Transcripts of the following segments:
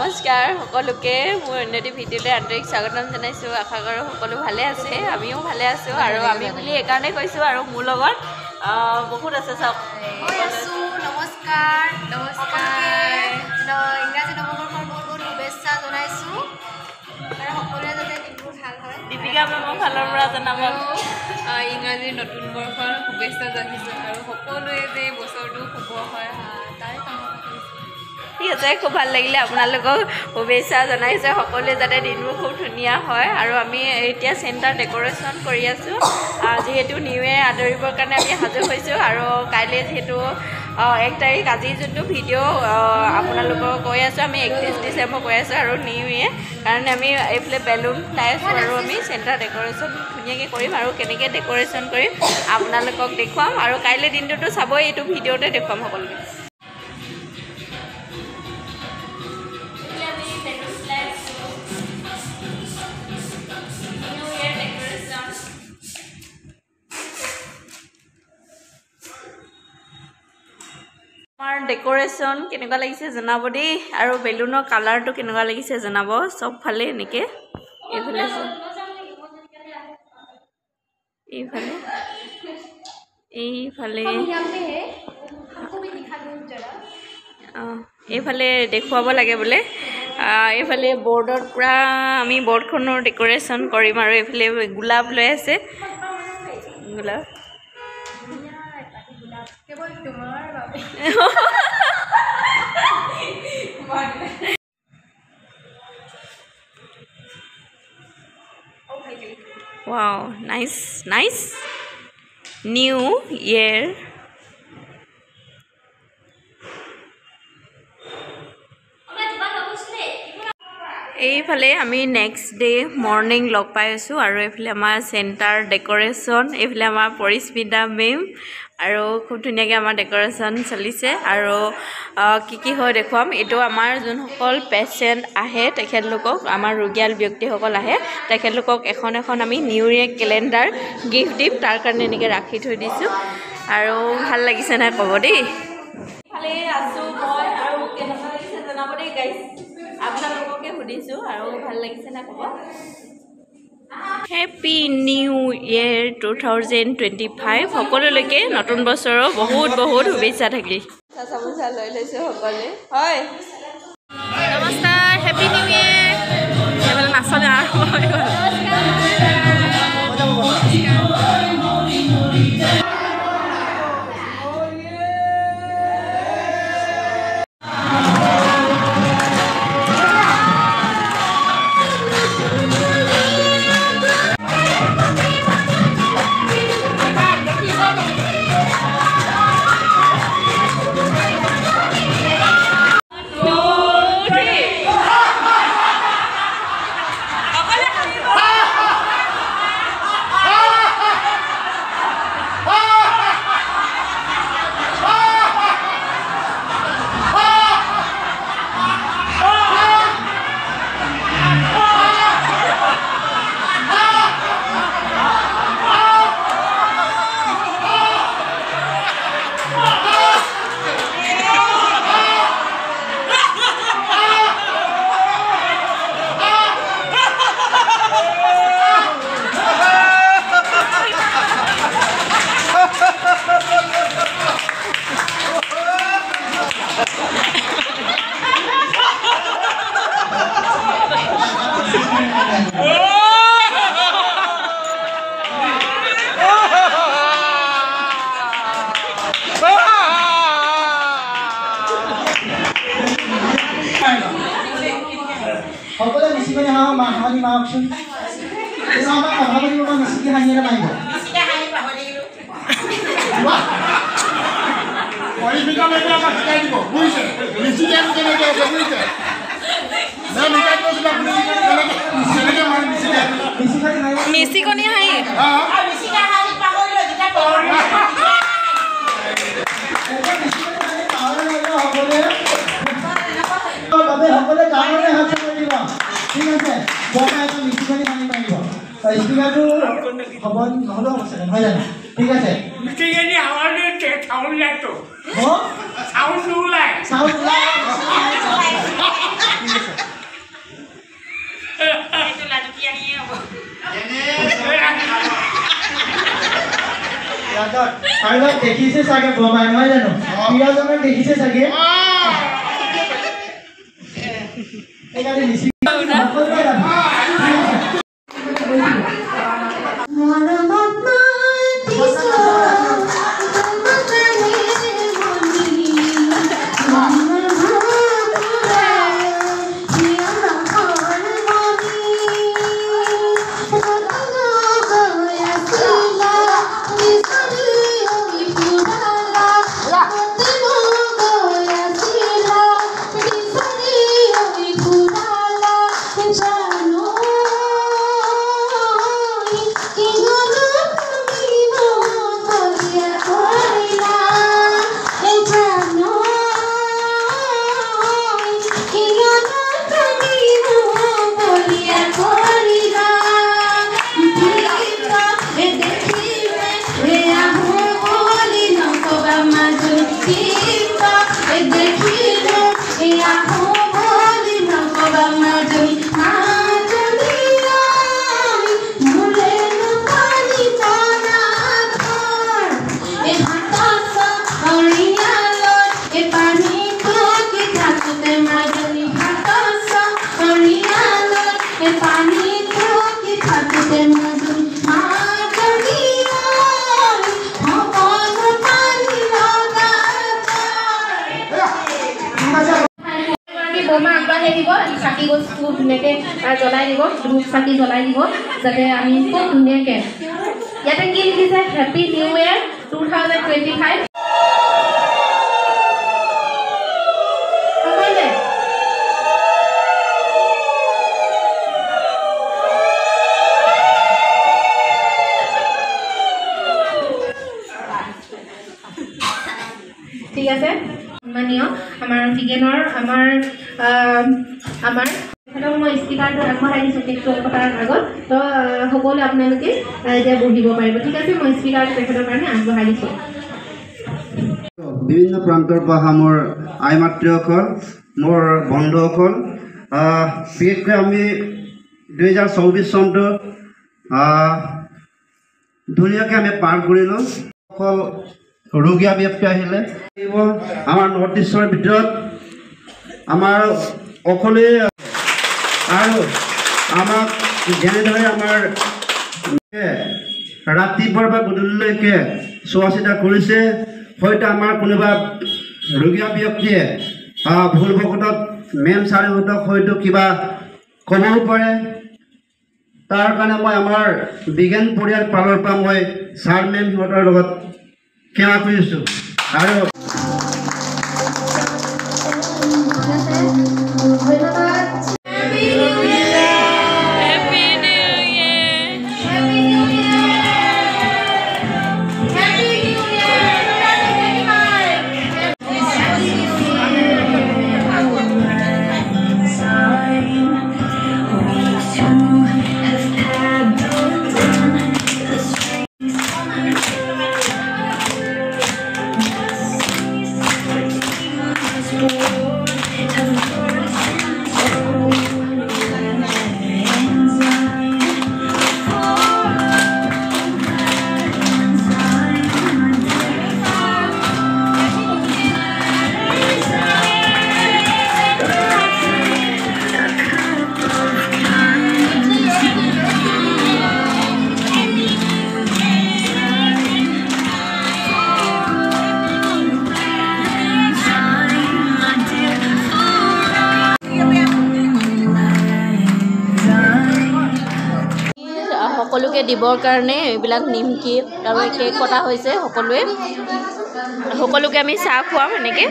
নমস্কাৰ সকলোকে মোৰ অন্যটি ভিডিঅ'লৈ আন্তৰিক স্বাগতম জনাইছোঁ আশা কৰোঁ সকলো ভালে আছে আমিও ভালে আছোঁ আৰু আমি বুলি এইকাৰণে কৈছোঁ আৰু মোৰ লগত বহুত আছে চাওক নমস্কাৰ ইংৰাজী নৱবৰ্ষৰ বহুত বহুত শুভেচ্ছা জনাইছোঁ আৰু সকলোৱে যাতে দিনবোৰ ভাল হয় দীপিকা মেমৰ ফালৰ পৰা জনাব ইংৰাজীৰ নতুন বৰ্ষৰ শুভেচ্ছা জনাইছোঁ আৰু সকলোৱে যে বছৰটো শুভ হয় তাৰে কামনা কৰিছোঁ ঠিক আছে খুব ভাল লাগিলে আপোনালোকক শুভেচ্ছা জনাইছে সকলোৱে যাতে দিনবোৰ খুব ধুনীয়া হয় আৰু আমি এতিয়া চেণ্টাৰ ডেক'ৰেশ্যন কৰি আছোঁ যিহেতু নিউ ইয়েৰ আদৰিবৰ কাৰণে আমি সাজু হৈছোঁ আৰু কাইলৈ যিহেতু 1 তাৰিখ আজি যোনটো ভিডিঅ' আপোনালোকক কৈ আছোঁ আমি 31 ডিচেম্বৰ কৈ আছোঁ আৰু নিউ ইয়েৰ কাৰণে আমি এইফালে বেলুন লাই আছোঁ আৰু আমি চেণ্টাৰ ডেক'ৰেশ্যন ধুনীয়াকৈ কৰিম আৰু কেনেকৈ ডেক'ৰেশ্যন কৰিম আপোনালোকক দেখুৱাম আৰু কাইলৈ দিনটোতো চাবই এইটো ভিডিঅ'তে দেখুৱাম সকলোকে আমাৰ ডেক'ৰেশ্যন কেনেকুৱা লাগিছে জনাব দেই আৰু বেলুনৰ কালাৰটো কেনেকুৱা লাগিছে জনাব চবফালে এনেকৈ এইফালে এইফালে দেখুৱাব লাগে বোলে এইফালে বৰ্ডত পূৰা আমি বৰ্ডখনৰ ডেক'ৰেশ্যন কৰিম আৰু এইফালে গোলাপ লৈ আছে গোলাপ Wow, nice. New year. এইফালে আমি নেক্সট ডে মৰ্ণিং লগ পাই আছোঁ আৰু এইফালে আমাৰ চেণ্টাৰ ডেক'ৰেশ্যন এইফালে আমাৰ পৰিস্মিতা মেম আৰু খুব ধুনীয়াকৈ আমাৰ ডেক'ৰেশ্যন চলিছে আৰু কি হয় দেখুৱাম এইটো আমাৰ যোনসকল পেচেণ্ট আহে তেখেতলোকক আমাৰ ৰোগীয়াল ব্যক্তিসকল আহে তেখেতলোকক এখন আমি নিউ ইয়েৰ কেলেণ্ডাৰ গিফ্ট দিম তাৰ কাৰণে এনেকৈ ৰাখি থৈ দিছোঁ আৰু ভাল লাগিছে নাই ক'ব দেই ইফালে আছোঁ মই আৰু কেনেকুৱা লাগিছে জনাব দেই গাইজ আপোনালোককে সুধিছোঁ আৰু ভাল লাগিছে না ক'ব হেপী নিউ ইয়েৰ 2025 সকলোলৈকে নতুন বছৰৰ বহুত শুভেচ্ছা থাকিল চামোচা লৈ লৈছোঁ সকলোৱে হয় নমস্কাৰ হেপী নিউ ইয়েৰ এইফালে নাচনি আৰম্ভ হৈ গ'ল সকলোৱে মিচিকনি হাঁহি মাৰকচোন আমাৰ সভাপতি মই মিচিকি হাঁহি এটা মাৰিব পৰিস্মিতা মেমে আমাক শিকাই দিব বুজিছে মিচিকি আমি কেনেকৈ আছে বুজিছে মিচিকনি হাঁহি সকলোৱে গাঁৱৰে হাত কৰি দিব ঠিক আছে বৰমা এটা মিচিকনি হাঁহি মাৰিব স্পিকাৰটো হ'ব নহ'লেও হ'ব চাগে নহয় জানো ঠিক আছে মিচিকনি আৱাজ চাউল ওলাইতো চাউল ওলাই চাউল ওলাই কাৰোবাক দেখিছে চাগে বমাই নহয় জানো প্ৰিয়জনক দেখিছে চাগে এইকাৰণে নিশ্চিত জ্বলাই দিব ধূপ চাকি জ্বলাই দিব যাতে আমি খুব ধুনীয়াকৈ ইয়াতে কি লিখিছে হেপী নিউ ইয়েৰ 2025 ঠিক আছে মাননীয় আমাৰ বিজ্ঞানৰ আমাৰ মই স্পিকাৰটো আগবঢ়াই দিছোঁ কেকটো পতাৰ আগত তো সকলোৱে আপোনালোকে এতিয়া বহিব পাৰিব ঠিক আছে মই স্পিকাৰটো তেখেতৰ কাৰণে আগবঢ়াই দিছোঁ বিভিন্ন প্ৰান্তৰ পৰা অহা মোৰ আই মাতৃসকল মোৰ বন্ধুসকল বিশেষকৈ আমি 2024 চনটো ধুনীয়াকৈ আমি পাৰ কৰিলোঁ অকল ৰোগীয়া ব্যক্তি আহিলে আমাৰ নৰ্থ ইষ্টৰ ভিতৰত আমাৰ অকলে আৰু আমাক যেনেদৰে আমাৰ ৰাতিপুৱাৰ পৰা গধূলিলৈকে চোৱা চিতা কৰিছে হয়তো আমাৰ কোনোবা ৰোগীয়া ব্যক্তিয়ে ভুল ভকতত মেম ছাৰহঁতক হয়তো কিবা ক'বও পাৰে তাৰ কাৰণে মই আমাৰ বিজ্ঞান পৰিয়াল ফালৰ পৰা মই ছাৰ মেম সিহঁতৰ লগত সেৱা কৰিছোঁ আৰু সকলোকে দিবৰ কাৰণে এইবিলাক নিমকি আৰু কেক কটা হৈছে সকলোকে আমি চাহ খুৱাম এনেকৈ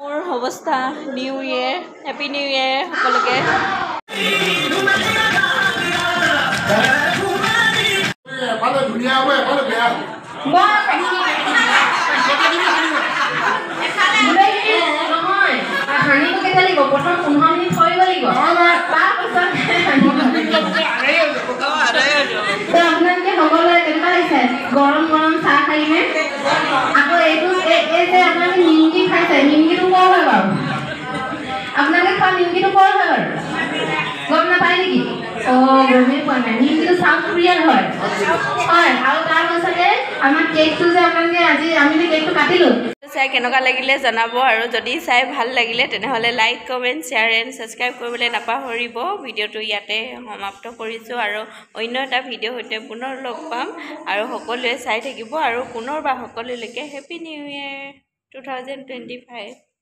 মোৰ অৱস্থা new year happy new year সকলোকে প্ৰথম 15 মিনিট থৈ লাগিব আপোনালোকে সকলোৱে কেনেকুৱা লাগিছে গৰম গৰম চাহ খাইনে আকৌ এইটো এই যে আপোনালোকে নিমকি খাইছে নিমকিটো কৰ হয় বাৰু আপোনালোকে খোৱা নিমকিটো কৰ হয় বাৰু গম নাপায় নেকি গমেই পোৱা নাই নিমকিটো চাউথ কোৰিয়াৰ হয় আৰু তাৰ পাছতে আমাৰ কেকটো যে আপোনালোকে আজি আমি যে কেকটো কাটিলোঁ চাই কেনেকুৱা লাগিলে জনাব আৰু যদি চাই ভাল লাগিলে তেনেহ'লে like comment share and subscribe কৰিবলৈ নাপাহৰিব ভিডিঅ'টো ইয়াতে সমাপ্ত কৰিছোঁ আৰু অন্য এটা ভিডিঅ'ৰ সৈতে পুনৰ লগ পাম আৰু সকলোৱে চাই থাকিব আৰু পুনৰবাৰ সকলোলৈকে হেপী নিউ ইয়েৰ 2025